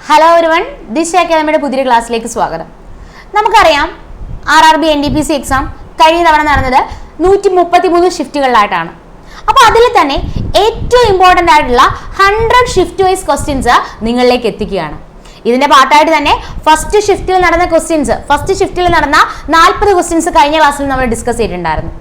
Hello everyone, ദിശ അക്കാദമിയുടെ പുതിയ ക്ലാസ്സിലേക്ക് സ്വാഗതം. നമുക്കറിയാം RRB NTPC എക്സാം കഴിഞ്ഞ തവണ നടന്നത് 133 ഷിഫ്റ്റുകളിലായിട്ടാണ്. അപ്പോൾ അതിൽ തന്നെ ഏറ്റവും ഇമ്പോർട്ടൻ്റ് ആയിട്ടുള്ള 100 ഷിഫ്റ്റ് വൈസ് ക്വസ്റ്റ്യൻസ് നിങ്ങളിലേക്ക് എത്തിക്കുകയാണ്. ഇതിന്റെ പാർട്ടായിട്ട് തന്നെ ഫസ്റ്റ് ഷിഫ്റ്റിൽ നടന്ന 40 ക്വസ്റ്റ്യൻസ് കഴിഞ്ഞ ക്ലാസ്സിൽ നമ്മൾ ഡിസ്കസ് ചെയ്തിട്ടുണ്ടായിരുന്നു.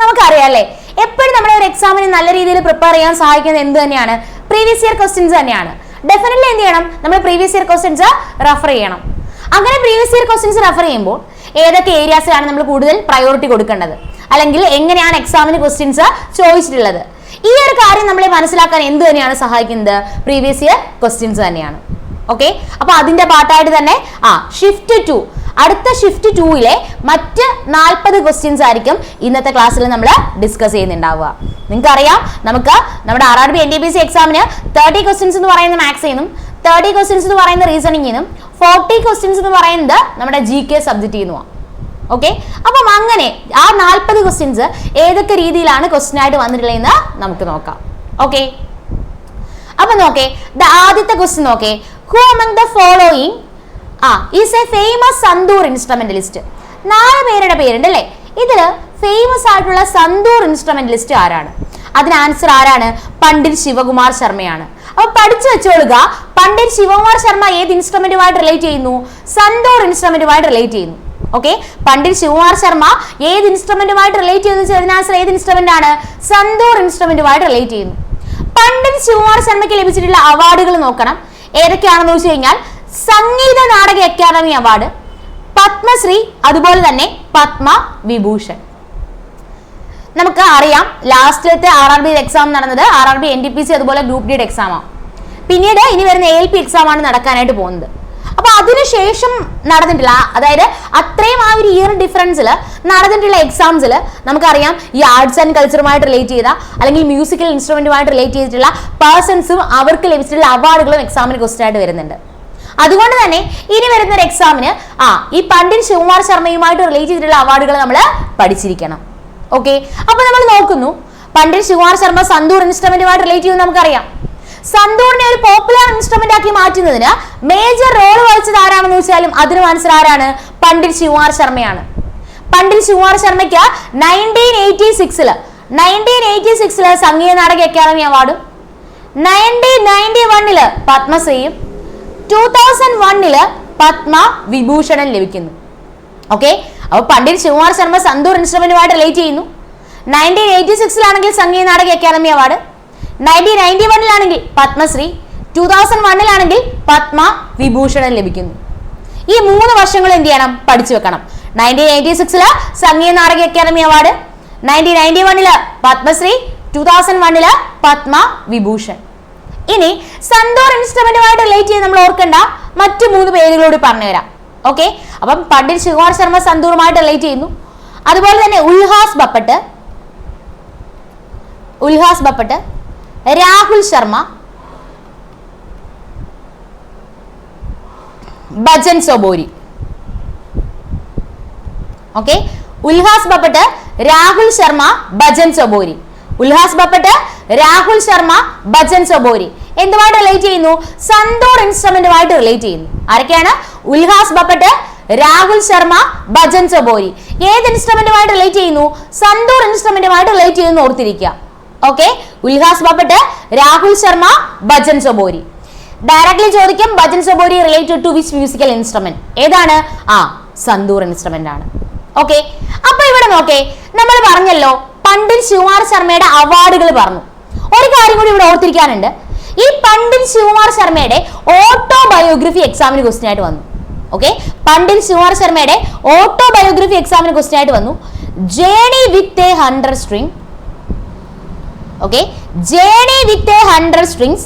നമുക്കറിയാം അല്ലേ, എപ്പോഴും നമ്മുടെ ഒരു എക്സാമിന് നല്ല രീതിയിൽ പ്രിപ്പയർ ചെയ്യാൻ സഹായിക്കുന്നത് എന്ത് തന്നെയാണ്? പ്രീവിയസ് ഇയർ ക്വസ്റ്റ്യൻസ് തന്നെയാണ്. ഡെഫിനറ്റ്ലി എന്ത് ചെയ്യണം? നമ്മൾ പ്രീവിയസ് ഇയർ ക്വസ്റ്റ്യൻസ് റെഫർ ചെയ്യണം. അങ്ങനെ പ്രീവിയസ് ഇയർ ക്വസ്റ്റ്യൻസ് റെഫർ ചെയ്യുമ്പോൾ ഏതൊക്കെ ഏരിയാസിലാണ് നമ്മൾ കൂടുതൽ പ്രയോറിറ്റി കൊടുക്കേണ്ടത്, അല്ലെങ്കിൽ എങ്ങനെയാണ് എക്സാമിന് ക്വസ്റ്റ്യൻസ് ചോദിച്ചിട്ടുള്ളത്, ഈ ഒരു കാര്യം നമ്മളെ മനസ്സിലാക്കാൻ എന്ത് തന്നെയാണ് സഹായിക്കുന്നത്? പ്രീവിയസ് ഇയർ ക്വസ്റ്റ്യൻസ് തന്നെയാണ്. ഓക്കെ, അപ്പൊ അതിന്റെ പാർട്ടായിട്ട് തന്നെ ഷിഫ്റ്റ് 2, അടുത്ത ഷിഫ്റ്റ് 2ലെ മറ്റ് 40 ക്വസ്റ്റ്യൻസ് ആയിരിക്കും ഇന്നത്തെ ക്ലാസ്സിൽ നമ്മൾ ഡിസ്കസ് ചെയ്യുന്നുണ്ടാവുക. നിങ്ങൾക്കറിയാം, നമുക്ക് നമ്മുടെ RRB NTPC എക്സാമിന് 30 ക്വസ്റ്റ്യൻസ് എന്ന് പറയുന്നത് മാത്സിനും, 30 ക്വസ്റ്റ്യൻസ് എന്ന് പറയുന്നത് റീസണിങ്ങിനും, 40 ക്വസ്റ്റ്യൻസ് എന്ന് പറയുന്നത് നമ്മുടെ GK സബ്ജക്റ്റ് ചെയ്യുന്നതാണ്. ഓക്കെ, അപ്പം അങ്ങനെ ആ 40 ക്വസ്റ്റ്യൻസ് ഏതൊക്കെ രീതിയിലാണ് ക്വസ്റ്റ്യൻ ആയിട്ട് വന്നിട്ടുള്ളതെന്ന് നമുക്ക് നോക്കാം. ഓക്കെ, അപ്പൊ നോക്കേ, ആദ്യത്തെ ക്വസ്റ്റ്യൻ നോക്കേ, who among the following is a famous santoor instrumentalist. 4 പേരുടെ പേരുണ്ട് അല്ലേ? ഇതില് ഫേമസ് ആയിട്ടുള്ള സന്തൂർ ഇൻസ്ട്രുമെന്റലിസ്റ്റ് ആരാണ്? അതിന് ആൻസർ ആരാണ്? പണ്ഡിറ്റ് ശിവകുമാർ ശർമ്മയാണ്. അപ്പൊ പഠിച്ചു വെച്ചോളുക, പണ്ഡിറ്റ് ശിവകുമാർ ശർമ്മ ഏത് ഇൻസ്ട്രുമെന്റുമായിട്ട് റിലേറ്റ് ചെയ്യുന്നു? സന്തൂർ ഇൻസ്ട്രുമെന്റുമായിട്ട് റിലേറ്റ് ചെയ്യുന്നു. ഓക്കെ, പണ്ഡിറ്റ് ശിവകുമാർ ശർമ്മ ഏത് ഇൻസ്ട്രുമെന്റുമായിട്ട് റിലേറ്റ് ചെയ്യുന്നു? അതിന് ആൻസർ ഏത് ഇൻസ്ട്രുമെന്റ് ആണ്? സന്തൂർ ഇൻസ്ട്രുമെന്റുമായിട്ട് റിലേറ്റ് ചെയ്യുന്നു. പണ്ഡിറ്റ് ശിവകുമാർ ശർമ്മയ്ക്ക് ലഭിച്ചിട്ടുള്ള അവാർഡുകൾ നോക്കണം. ഏതൊക്കെയാണെന്ന് വെച്ച് കഴിഞ്ഞാൽ സംഗീത നാടക അക്കാദമി അവാർഡ്, പത്മശ്രീ, അതുപോലെ തന്നെ പത്മവിഭൂഷൺ. നമുക്ക് അറിയാം, ലാസ്റ്റിലത്തെ RRB എക്സാം നടന്നത് RRB NTPC അതുപോലെ ഗ്രൂപ്പ് ഡിയുടെ എക്സാമാണ്. പിന്നീട് ഇനി വരുന്ന ALP എക്സാം ആണ് നടക്കാനായിട്ട് പോകുന്നത്. അപ്പൊ അതിനുശേഷം നടന്നിട്ടില്ല, അതായത് അത്രയും ആ ഒരു ഇയർ ഡിഫറൻസിൽ നടന്നിട്ടുള്ള എക്സാംസിൽ നമുക്കറിയാം ഈ ആർട്സ് ആൻഡ് കൾച്ചറുമായിട്ട് റിലേറ്റ് ചെയ്ത അല്ലെങ്കിൽ മ്യൂസിക്കൽ ഇൻസ്ട്രുമെന്റുമായിട്ട് റിലേറ്റ് ചെയ്തിട്ടുള്ള പേഴ്സൺസും അവർക്ക് ലഭിച്ചിട്ടുള്ള അവാർഡുകളും എക്സാമിന് ക്വസ്റ്റ്യൻ ആയിട്ട് വരുന്നുണ്ട്. അതുകൊണ്ട് തന്നെ ഇനി വരുന്ന ഒരു എക്സാമിന് ഈ പണ്ഡിറ്റ് ശിവകുമാർ ശർമ്മയുമായിട്ട് റിലേറ്റ് ചെയ്തിട്ടുള്ള അവാർഡുകൾ നമ്മൾ പഠിച്ചിരിക്കണം. ഓക്കെ, അപ്പൊ നമ്മൾ നോക്കുന്നു, പണ്ഡിറ്റ് ശിവകുമാർ ശർമ്മ സന്തൂർ ഇൻസ്ട്രുമെന്റുമായിട്ട് റിലേറ്റ് ചെയ്യുന്നത് നമുക്കറിയാം. സന്തൂറിനെ ഒരു പോപ്പുലർ ഇൻസ്ട്രുമെന്റ് ആക്കി മാറ്റുന്നതിന് മേജർ റോൾ വഹിച്ചത് ആരാണെന്ന് വെച്ചാലും അതിന് ആൻസർ ആരാണ്? പണ്ഡിറ്റ് ശിവകുമാർ ശർമ്മയാണ്. പണ്ഡിറ്റ് ശിവകുമാർ ശർമ്മയ്ക്ക് 1986 സംഗീത നാടക അക്കാദമി അവാർഡും, 1991 പത്മശ്രീയും, 2001 പത്മവിഭൂഷണൻ ലഭിക്കുന്നു. ഓക്കെ, അപ്പൊ പണ്ഡിറ്റ് ശിവകുമാർ ശർമ്മ സന്തൂർ ഇൻസ്ട്രുമെന്റുമായിട്ട് റിലേറ്റ് ചെയ്യുന്നു. 1986 സംഗീത നാടക അക്കാദമി അവാർഡ്, 1991 പത്മശ്രീ, 2001 പത്മവിഭൂഷണൻ ലഭിക്കുന്നു. ഈ 3 വർഷങ്ങൾ എന്ത് ചെയ്യണം? പഠിച്ചു വെക്കണം. 1986 സംഗീത നാടക അക്കാദമി അവാർഡ്, 1991 പത്മശ്രീ, 2001 പത്മവിഭൂഷൺ. ഇനി സന്തൂർ ഇൻസ്ട്രുമെന്റുമായിട്ട് റിലേറ്റ് ചെയ്ത് നമ്മൾ ഓർക്കേണ്ട മറ്റു 3 പേരുകളോട് പറഞ്ഞുതരാം. ഓക്കെ, അപ്പം പണ്ഡിറ്റ് ശിവകുമാർ ശർമ്മ സന്തൂറുമായിട്ട് റിലേറ്റ് ചെയ്യുന്നു. അതുപോലെ തന്നെ ഉൽഹാസ് ഭപ്പട്ട്, രാഹുൽ ശർമ്മ, ഭജൻ സൊബോരി. ഓക്കെ, ഉൽഹാസ് ഭപ്പട്ട്, രാഹുൽ ശർമ്മ, ഭജൻ സൊബോരി. ഉൽഹാസ് ഭപ്പട്ട്, രാഹുൽ ശർമ്മ, ഭജൻ സൊബോരി എന്തുമായിട്ട് റിലേറ്റ് ചെയ്യുന്നു? സന്തൂർ ഇൻസ്ട്രുമെന്റുമായിട്ട് റിലേറ്റ് ചെയ്യുന്നു. ആരൊക്കെയാണ്? ഉൽഹാസ് ഭപ്പട്ട്, രാഹുൽ ശർമ്മ, ഭജൻ സൊബോരി. ഏത് ഇൻസ്ട്രുമെന്റുമായിട്ട് റിലേറ്റ് ചെയ്യുന്നു? സന്തൂർ ഇൻസ്ട്രുമെന്റുമായിട്ട് റിലേറ്റ് ചെയ്യുന്നു, ഓർത്തിരിക്കുക. ഓക്കെ, ഉൽഹാസ് ഭപ്പട്ട്, രാഹുൽ ശർമ്മ, ഭജൻ സൊബോരി. ഡയറക്ട്ലി ചോദിക്കും, Bhajan Sopori related to which musical instrument? ഏതാണ്? സന്തൂർ ഇൻസ്ട്രുമെന്റ് ആണ്. ഓക്കെ, അപ്പൊ ഇവിടെ നോക്കേ, നമ്മൾ പറഞ്ഞല്ലോ പണ്ഡിറ്റ് ശിവകുമാർ ശർമ്മയുടെ അവാർഡുകൾ പറഞ്ഞു. ഒരു കാര്യം കൂടി ഇവിടെ ഓർത്തിരിക്കാനുണ്ട്. ഈ പണ്ഡിറ്റ് ശിവകുമാർ ശർമ്മയുടെ ഓട്ടോബയോഗ്രഫി എക്സാമിന് ക്വസ്റ്റ്യൻ ആയിട്ട് വന്നു. ഓക്കെ, പണ്ഡിറ്റ് ശിവകുമാർ ശർമ്മയുടെ ഓട്ടോബയോഗ്രഫി എക്സാമിന് ക്വസ്റ്റ്യൻ ആയിട്ട് വന്നു. Journey with a 100 string. Okay, journey with a 100 strings,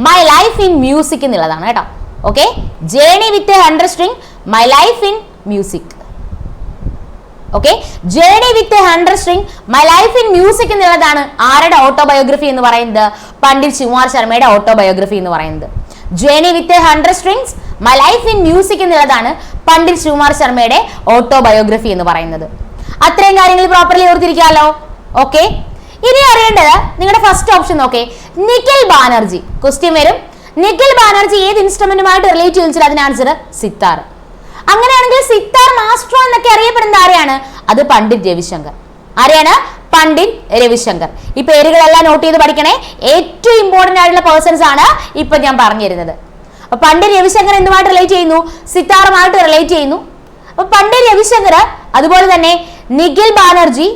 my life in music എന്നുള്ളതാണ് കേട്ടോ. Okay, journey with a 100 string, my life in music. Okay, journey with a 100 string, my life in music എന്നുള്ളതാണ് ആരുടെ autobiography എന്ന് പറയുന്നത്? പണ്ഡിറ്റ് ശിവകുമാർ ശർമ്മയുടെ autobiography എന്ന് പറയുന്നത്. Journey with a 100 strings, my life in music എന്നുള്ളതാണ് പണ്ഡിറ്റ് ശിവകുമാർ ശർമ്മയുടെ ഓട്ടോബയോഗ്രഫി എന്ന് പറയുന്നത്. അത്രയും കാര്യങ്ങൾ പ്രോപ്പർലി ഓർത്തിരിക്കാമല്ലോ. ഓക്കെ, ഇനി അറിയേണ്ടത് നിങ്ങളുടെ ഫസ്റ്റ് ഓപ്ഷൻ നോക്കേ, നിഖിൽ ബാനർജി. ക്വസ്റ്റ്യൻ വരും, നിഖിൽ ബാനർജി ഏത് ഇൻസ്ട്രുമെന്റുമായിട്ട് റിലേറ്റ് ചെയ്യുന്ന അതിന് ആൻസർ സിത്താർ. അങ്ങനെയാണെങ്കിൽ സിത്താർ മാസ്റ്റർ എന്നൊക്കെ അറിയപ്പെടുന്ന ആരെയാണ്? അത് പണ്ഡിറ്റ് രവിശങ്കർ. ആരെയാണ്? പണ്ഡിറ്റ് രവിശങ്കർ. ഈ പേരുകളെല്ലാം നോട്ട് ചെയ്ത് പഠിക്കണേ. ഏറ്റവും ഇമ്പോർട്ടന്റ് ആയിട്ടുള്ള പേഴ്സൺസ് ആണ് ഇപ്പൊ ഞാൻ പറഞ്ഞു തരുന്നത്. അപ്പൊ പണ്ഡിറ്റ് രവിശങ്കർ എന്തുമായിട്ട് റിലേറ്റ് ചെയ്യുന്നു? സിത്താറുമായിട്ട് റിലേറ്റ് ചെയ്യുന്നു. അപ്പൊ പണ്ഡിറ്റ് രവിശങ്കർ, അതുപോലെ തന്നെ നിഖിൽ ബാനർജി,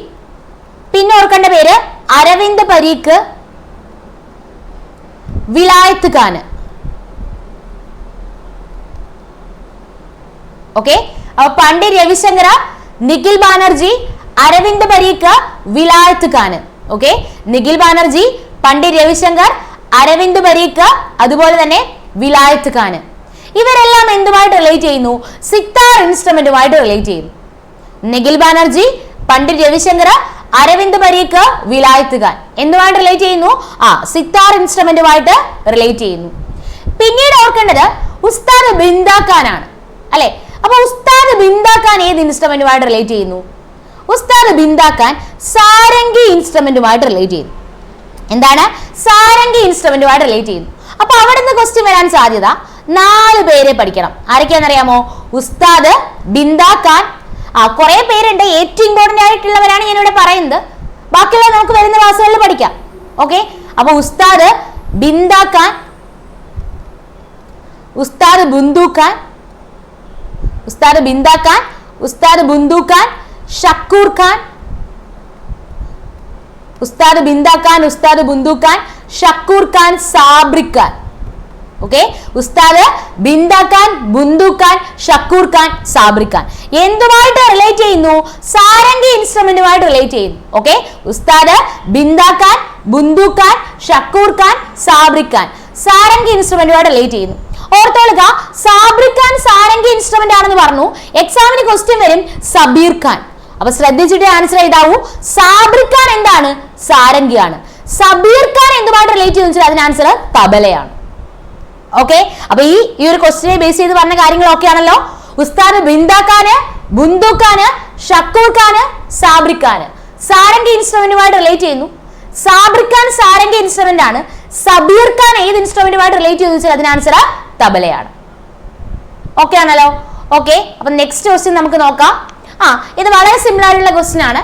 പിന്നെ ഓർക്കേണ്ട പേര് അരവിന്ദ് പരീഖ്, വിലായത്ത് ഖാൻ. ഓക്കെ, അപ്പൊ പണ്ഡിറ്റ് രവിശങ്കർ, നിഖിൽ ബാനർജി, അരവിന്ദ് പരീഖ്, വിലായത്ത് ഖാൻ. ഓക്കെ, നിഖിൽ ബാനർജി, പണ്ഡിറ്റ് രവിശങ്കർ, അരവിന്ദ് പരീഖ്, അതുപോലെ തന്നെ വിലായത്ത് ഖാൻ. ഇവരെല്ലാം എന്തുമായിട്ട് റിലേറ്റ് ചെയ്യുന്നു? സിത്താർ ഇൻസ്ട്രുമെന്റുമായിട്ട് റിലേറ്റ് ചെയ്യുന്നു. നിഖിൽ ബാനർജി, പണ്ഡിറ്റ് രവിശങ്കർ, അരവിന്ദ് പരീഖ്, വിലായത്ത് ഖാൻ എന്തുമായിട്ട് റിലേറ്റ് ചെയ്യുന്നു? സിത്താർ ഇൻസ്ട്രുമെന്റുമായിട്ട് റിലേറ്റ് ചെയ്യുന്നു. പിന്നീട് ഓർക്കേണ്ടത് ഉസ്താദ് ബിന്ദാ ഖാൻ ആണ്, അല്ലെ? അപ്പൊ ഉസ്താദ് ബിന്ദാ ഖാൻ ഏത് ഇൻസ്ട്രുമെന്റുമായിട്ട് റിലേറ്റ് ചെയ്യുന്നു? ഉസ്താദ് ബിന്ദാ ഖാൻ സാരംഗി ഇൻസ്ട്രുമെന്റുമായിട്ട് റിലേറ്റ് ചെയ്യുന്നു. എന്താണ്? സാരംഗി ഇൻസ്ട്രുമെന്റുമായിട്ട് റിലേറ്റ് ചെയ്യുന്നു. അപ്പൊ അവിടെ നിന്ന് ക്വസ്റ്റ്യൻ വരാൻ സാധ്യത 4 പേരെ പഠിക്കണം. ആരൊക്കെയാണെന്നറിയാമോ? ഉസ്താദ് ബിന്ദാ ഖാൻ. കുറെ പേരുണ്ട്, ഏറ്റവും ഇമ്പോർട്ടന്റ് ആയിട്ടുള്ളവരാണ് ഞാൻ ഇവിടെ പറയുന്നത്. ബാക്കിയുള്ള നമുക്ക് വരുന്ന ക്ലാസ്സുകളിൽ പഠിക്കാം. ഓക്കെ, അപ്പൊ ഉസ്താദ് ബിന്ദാ ഖാൻ, ഉസ്താദ് ബുന്ദു ഖാൻ, ഉസ്താദ് ബിന്ദാ ഖാൻ, ഉസ്താദ് ബുന്ദു ഖാൻ, ഷക്കൂർ ഖാൻ, ഉസ്താദ് ബിന്ദാ ഖാൻ, ഉസ്താദ് ബുന്ദു ഖാൻ, ഷക്കൂർ ഖാൻ, സാബ്രിക് ഖാൻ. ഓക്കെ, ഉസ്താദ് ബിന്ദാ ഖാൻ, ബുന്ദു ഖാൻ, ഷക്കൂർ ഖാൻ, സാബ്രിക് ഖാൻ എന്തുമായിട്ട് റിലേറ്റ് ചെയ്യുന്നു? സാരംഗി ഇൻസ്ട്രുമെന്റുമായിട്ട് റിലേറ്റ് ചെയ്യുന്നു. ഓക്കെ, ഉസ്താദ് ബിന്ദാ ഖാൻ, ബുന്ദു ഖാൻ, ഷക്കൂർ ഖാൻ, സാബ്രിക് ഖാൻ സാരംഗി ഇൻസ്ട്രുമെന്റുമായിട്ട് റിലേറ്റ് ചെയ്യുന്നു. ഓർത്തോളുക, സാബ്രിക് ഖാൻ സാരംഗി ഇൻസ്ട്രുമെന്റ് ആണെന്ന് പറഞ്ഞു. എക്സാമിന് ക്വസ്റ്റ്യൻ വരും സബീർ ഖാൻ. അപ്പൊ ശ്രദ്ധിച്ചിട്ട് ആൻസർ എഴുതാവൂ. സാബ്രിക് ഖാൻ എന്താണ്? സാരംഗിയാണ്. സബീർ ഖാൻ എന്തുമായിട്ട് റിലേറ്റ് ചെയ്യുന്ന അതിന് ആൻസർ തബലയാണ്. ഓക്കെ, അപ്പൊ ഈ ഒരു ക്വസ്റ്റ്യനെ ബേസ് ചെയ്ത് പറഞ്ഞ കാര്യങ്ങളൊക്കെ ആണല്ലോ. ഉസ്താദ് ബിന്ദാ ഖാന്, ബുന്ദു ഖാന്, ഷക്കൂർ ഖാന്, സാബ്രിക് ഖാന് സാരംഗി ഇൻസ്ട്രുമെന്റുമായിട്ട് റിലേറ്റ് ചെയ്യുന്നു. സാബ്രിക് ഖാൻ സാരംഗി ഇൻസ്ട്രുമെന്റ് ആണ്. സബീർ ഖാൻ ഏത് ഇൻസ്ട്രുമെന്റുമായിട്ട് റിലേറ്റ് ചെയ്യുന്ന അതിന് ആൻസർ തബലയാണ്. ഓക്കെ ആണല്ലോ. ഓക്കെ, അപ്പൊ നെക്സ്റ്റ് ക്വസ്റ്റ്യൻ നമുക്ക് നോക്കാം. ഇത് വളരെ സിമിലർ ആയിട്ടുള്ള ക്വസ്റ്റ്യൻ ആണ്.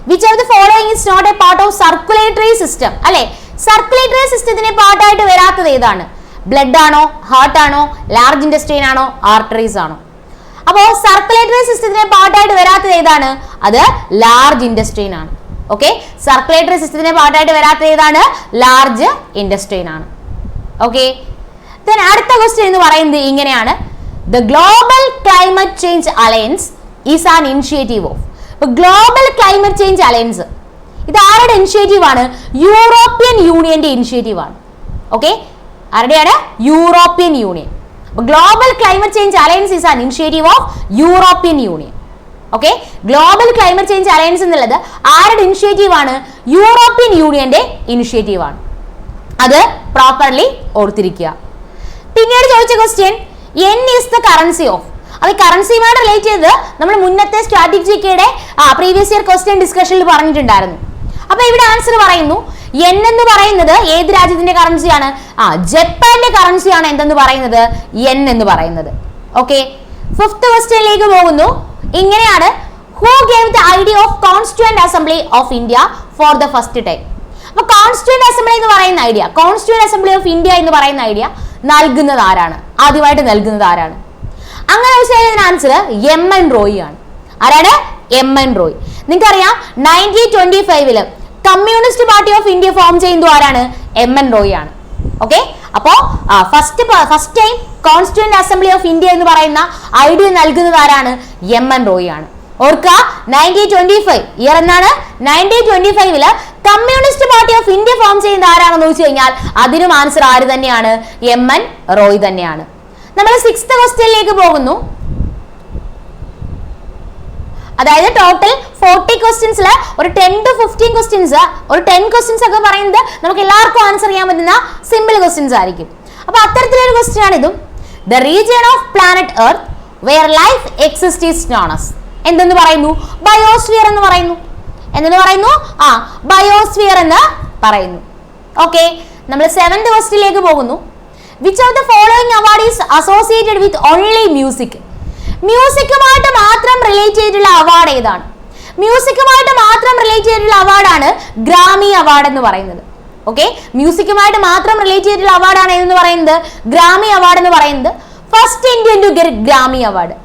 Which of the following is not a part of circulatory system? അല്ലെ, സർക്കുലേറ്ററി സിസ്റ്റത്തിന് പാർട്ടായിട്ട് വരാത്തത് ഏതാണ്? ബ്ലഡ് ആണോ, ഹാർട്ട് ആണോ, ലാർജ് ഇൻറ്റസ്റ്റൈൻ ആണോ, ആർട്ടറീസ് ആണോ? അപ്പോ സർക്കുലേറ്ററി സിസ്റ്റത്തിന് പാർട്ടായിട്ട് വരാത്തത് ഏതാണ്? അത് ലാർജ് ഇൻറ്റസ്റ്റൈൻ ആണ്. ഓക്കെ, സർക്കുലേറ്ററി സിസ്റ്റത്തിന് പാർട്ടായിട്ട് വരാത്തത് ഏതാണ്? ലാർജ് ഇൻറ്റസ്റ്റൈൻ ആണ്. ഓക്കെ, അടുത്ത ക്വസ്റ്റ്യൻ എന്ന് പറയുന്നത് ഇങ്ങനെയാണ്. The global climate change alliance is an initiative of. Global climate change alliance ഇത് ആരുടെ ഇനിഷ്യേറ്റീവ് ആണ്? യൂറോപ്യൻ യൂണിയന്റെ ഇനിഷ്യേറ്റീവ് ആണ്. ഓക്കെ, ആരുടെയാണ്? European union. Global climate change alliance is an initiative of European union. Okay, global climate change alliance എന്നുള്ളത് ആരുടെ initiative ആണ്? European യൂണിയന്റെ ഇനിഷ്യേറ്റീവ് ആണ്. അത് പ്രോപ്പർലി ഓർത്തിരിക്കുക. പിന്നീട് ചോദിച്ച question, N is the currency of. അത് കറൻസിയുമായിട്ട് റിലേറ്റ് ചെയ്ത് നമ്മൾ മുന്നത്തെ സ്ട്രാറ്റജിക്കയുടെ പ്രീവിയസ് ഇയർ ക്വസ്റ്റ്യൻ ഡിസ്കഷനിൽ പറഞ്ഞിട്ടുണ്ടായിരുന്നു. അപ്പൊ ഇവിടെ ആൻസർ പറയുന്നു yen എന്ന് പറയുന്നത് ഏത് രാജ്യത്തിന്റെ കറൻസിയാണ്? ജപ്പാന്റെ കറൻസിയാണ് എന്തെന്ന് പറയുന്നത്? yen എന്ന് പറയുന്നത്. ഓക്കെ, ഫിഫ്ത്ത് ക്വസ്റ്റ്യനിലേക്ക് പോകുന്നു. ഇങ്ങനെയാണ്, who gave the idea of constituent assembly of India for the first time? അപ്പൊ കോൺസ്റ്റിറ്റ്യൂവന്റ് അസംബ്ലി എന്ന് പറയുന്ന idea, constituent assembly of India എന്ന് പറയുന്ന ഐഡിയ നൽകുന്നത് ആരാണ്? ആദ്യമായിട്ട് നൽകുന്നത് ആരാണ്? അങ്ങനെ ചോദിച്ചാൽ ആൻസർ എം.എൻ. റോയി ആണ്. ആരാണ്? എം.എൻ. റോയി. നിങ്ങൾക്കറിയാം 1925 communist party of India form ചെയ്യുന്നത് ആരാണ്? എം.എൻ. റോയി ആണ്. ഓക്കെ, അപ്പോ first time constituent assembly of India എന്ന് പറയുന്ന ഐഡിയ നൽകുന്നത് ആരാണ്? എം.എൻ. റോയി ആണ്. ഓർക്കുക, 1925 ഇയർ എന്നാണ്. 1925 communist party of India form ചെയ്യുന്നത് ആരാണെന്ന് ചോദിച്ചു കഴിഞ്ഞാൽ അതിനും ആൻസർ ആര് തന്നെയാണ്? എം.എൻ. റോയി തന്നെയാണ്. നമ്മൾ 6th ക്വസ്റ്റ്യനിലേക്ക് പോകുന്നു. അതായത് ടോട്ടൽ 40 ക്വസ്റ്റ്യൻസിൽ ഒരു 10 to 15 ക്വസ്റ്റ്യൻസ്, ഒരു 10 ക്വസ്റ്റ്യൻസ് ഒക്കെ പറയുന്നത് നമുക്ക് എല്ലാവർക്കും ആൻസർ ചെയ്യാൻ പറ്റുന്ന സിമ്പിൾ ക്വസ്റ്റ്യൻസ് ആയിരിക്കും. അപ്പൊ അത്തരത്തിലൊരു ക്വസ്റ്റ്യൻ ആണ് ഇതും. The region of planet earth wear life exist is known as. എന്തെന്ന് പറയുന്നു? ബയോസ്ഫിയർ എന്ന് പറയുന്നു. എന്തെന്ന് പറയുന്നു? ബയോസ്ഫിയർ എന്ന് പറയുന്നു. ഓക്കെ, നമ്മൾ 7th ക്വസ്റ്റ്യനിലേക്ക് പോകുന്നു. Which of the following award is associated with only music? മ്യൂസിക്കുമായിട്ട് മാത്രം റിലേറ്റ് ചെയ്തിട്ടുള്ള അവാർഡ് ഏതാണ്? മ്യൂസിക്കുമായിട്ട് മാത്രം റിലേറ്റ് ചെയ്തിട്ടുള്ള അവാർഡാണ് ഗ്രാമി അവാർഡ് എന്ന് പറയുന്നത്. ഓക്കെ, മ്യൂസിക്കുമായിട്ട് മാത്രം റിലേറ്റ് ചെയ്തിട്ടുള്ള അവാർഡാണ് ഏതെന്ന് പറയുന്നത്? ഗ്രാമി അവാർഡ് എന്ന് പറയുന്നത്. First Indian to get Grammy award.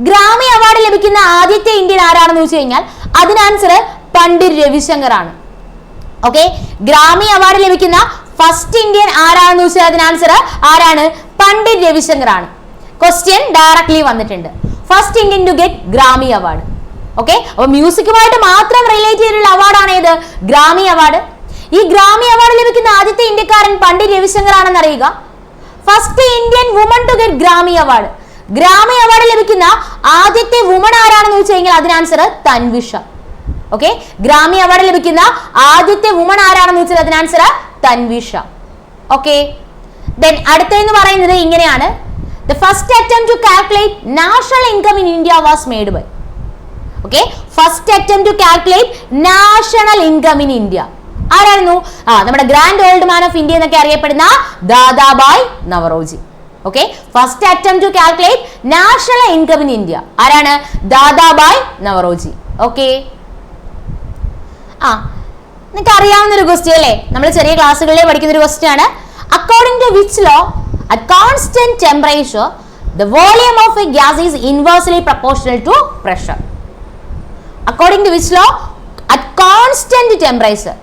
Grammy award ലഭിക്കുന്ന ആദ്യത്തെ ഇന്ത്യൻ ആരാണെന്ന് വെച്ച് കഴിഞ്ഞാൽ അതിന് ആൻസർ പണ്ഡിറ്റ് രവിശങ്കർ ആണ്. ഓക്കെ, ഗ്രാമി അവാർഡ് ലഭിക്കുന്ന ഫസ്റ്റ് ഇന്ത്യൻ ആരാണെന്ന് വെച്ചാൽ അതിന് ആൻസർ ആരാണ്? പണ്ഡിറ്റ് രവിശങ്കർ ആണ്. ക്വസ്റ്റ്യൻ ഡയറക്ട്ലി വന്നിട്ടുണ്ട്. First Indian to get Grammy award. Okay, അപ്പൊ മ്യൂസിക്കുമായിട്ട് മാത്രം റിലേറ്റ് ചെയ്തിട്ടുള്ള അവാർഡാണ് ഏത്? Grammy award. ഈ ഗ്രാമി അവാർഡ് ലഭിക്കുന്ന ആദ്യത്തെ ഇന്ത്യക്കാരൻ പണ്ഡിറ്റ് രവിശങ്കർ ആണെന്ന് അറിയുക. First Indian woman to get Grammy award. Grammy award ലഭിക്കുന്ന ആദ്യത്തെ വുമൺ ആരാണെന്ന് വെച്ച് കഴിഞ്ഞാൽ അതിന് answer Tanvi Shah. Okay, Grammy award ലഭിക്കുന്ന ആദ്യത്തെ വുമൺ ആരാണെന്ന് വെച്ചാൽ അതിന് ആൻസർ തൻവിഷ. ഓക്കെ, ദെൻ അടുത്തെന്ന് പറയുന്നത് ഇങ്ങനെയാണ്. The first attempt to calculate national income in India was made by. Okay, first attempt to calculate national income in India ആരായിരുന്നു? നമ്മുടെ grand old man of India എന്നൊക്കെ അറിയപ്പെടുന്ന Dadabhai Naoroji. Okay, first attempt to calculate national income in India ആരാണ്? Dadabhai Naoroji. Okay, നിങ്ങൾക്ക് അറിയാവുന്ന ഒരു question അല്ലേ, നമ്മൾ ചെറിയ ക്ലാസ്സുകളിൽ പഠിക്കുന്ന ഒരു ക്വസ്റ്റ്യൻ ആണ്. According to which law at constant temperature the volume of a gas is inversely proportional to pressure? According to which law? At constant temperature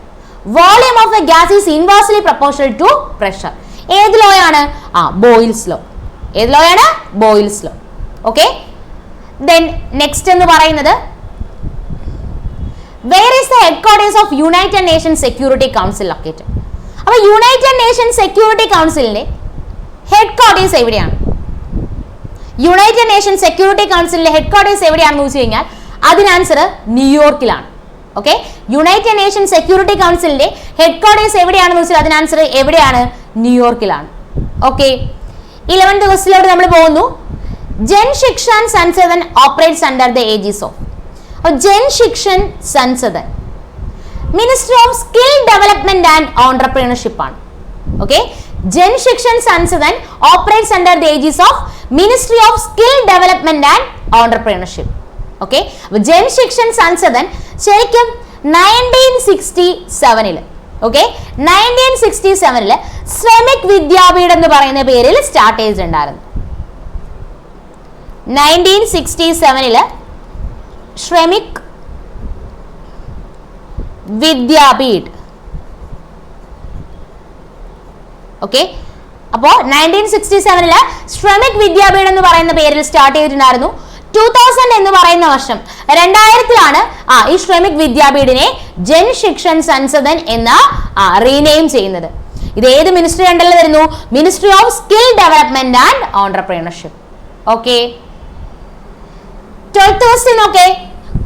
volume of a gas is inversely proportional to pressure. ഏത് law ആണ്? Boils law. ഏത് law ആണ്? Boils law. Okay, then next എന്ന് പറയുന്നത് where is the headquarters of United Nations Security Council located? അപ്പോൾ united nations security കൗൺസിലിന്റെ headquarters എവിടെയാണ്? United nation security കൗൺസിലിന്റെ ഹെഡ്ക്വാർട്ടേഴ്സ് എവിടെയാണെന്ന് വെച്ച് കഴിഞ്ഞാൽ അതിന് ആൻസർ ന്യൂയോർക്കിലാണ്. ഓക്കെ, യുണൈറ്റഡ് നേഷൻ സെക്യൂരിറ്റി കൗൺസിലിന്റെ ഹെഡ്ക്വാർട്ടേഴ്സ് എവിടെയാണെന്ന് വെച്ചാൽ അതിന് ആൻസർ എവിടെയാണ്? ന്യൂയോർക്കിലാണ്. ഓക്കെ, 11th ക്വസ്റ്റ്യനിലോട്ട് നമ്മൾ പോകുന്നു. Jan Shikshan Sansthan operates under the aegis of. Jan Shikshan Sansthan ministry of skill development and entrepreneurship ആണ്. Okay, Jan Shikshan Sansthan operates under the aegis of ministry of skill development and entrepreneurship. Okay, അപ്പൊ ജൻ ശിക്ഷൻ സൻസദൻ ശരിക്കും 1967 ഓക്കെ 1967 ശ്രമിക് വിദ്യാപീഠ് എന്ന് പറയുന്ന പേരിൽ സ്റ്റാർട്ട് ചെയ്തിട്ടുണ്ടായിരുന്നു. 1967 ശ്രമിക് വിദ്യാപീഠ്. ഓക്കെ, അപ്പോ 1967 ശ്രമിക് വിദ്യാപീഠ് എന്ന് പറയുന്ന പേരിൽ സ്റ്റാർട്ട് ചെയ്തിട്ടുണ്ടായിരുന്നു. 2000 എന്ന് പറയുന്ന വർഷം 2000 ഈ ശ്രമിക് വിദ്യാപീഠിനെ ജൻ ശിക്ഷൻ സൻസദൻ എന്ന റീനെയിം ചെയ്യുന്നത്. ഇത് ഏത് മിനിസ്ട്രി അണ്ടറിൽ വരുന്നു? Ministry of skill development and entrepreneurship. Okay, 12th question നോക്കേ.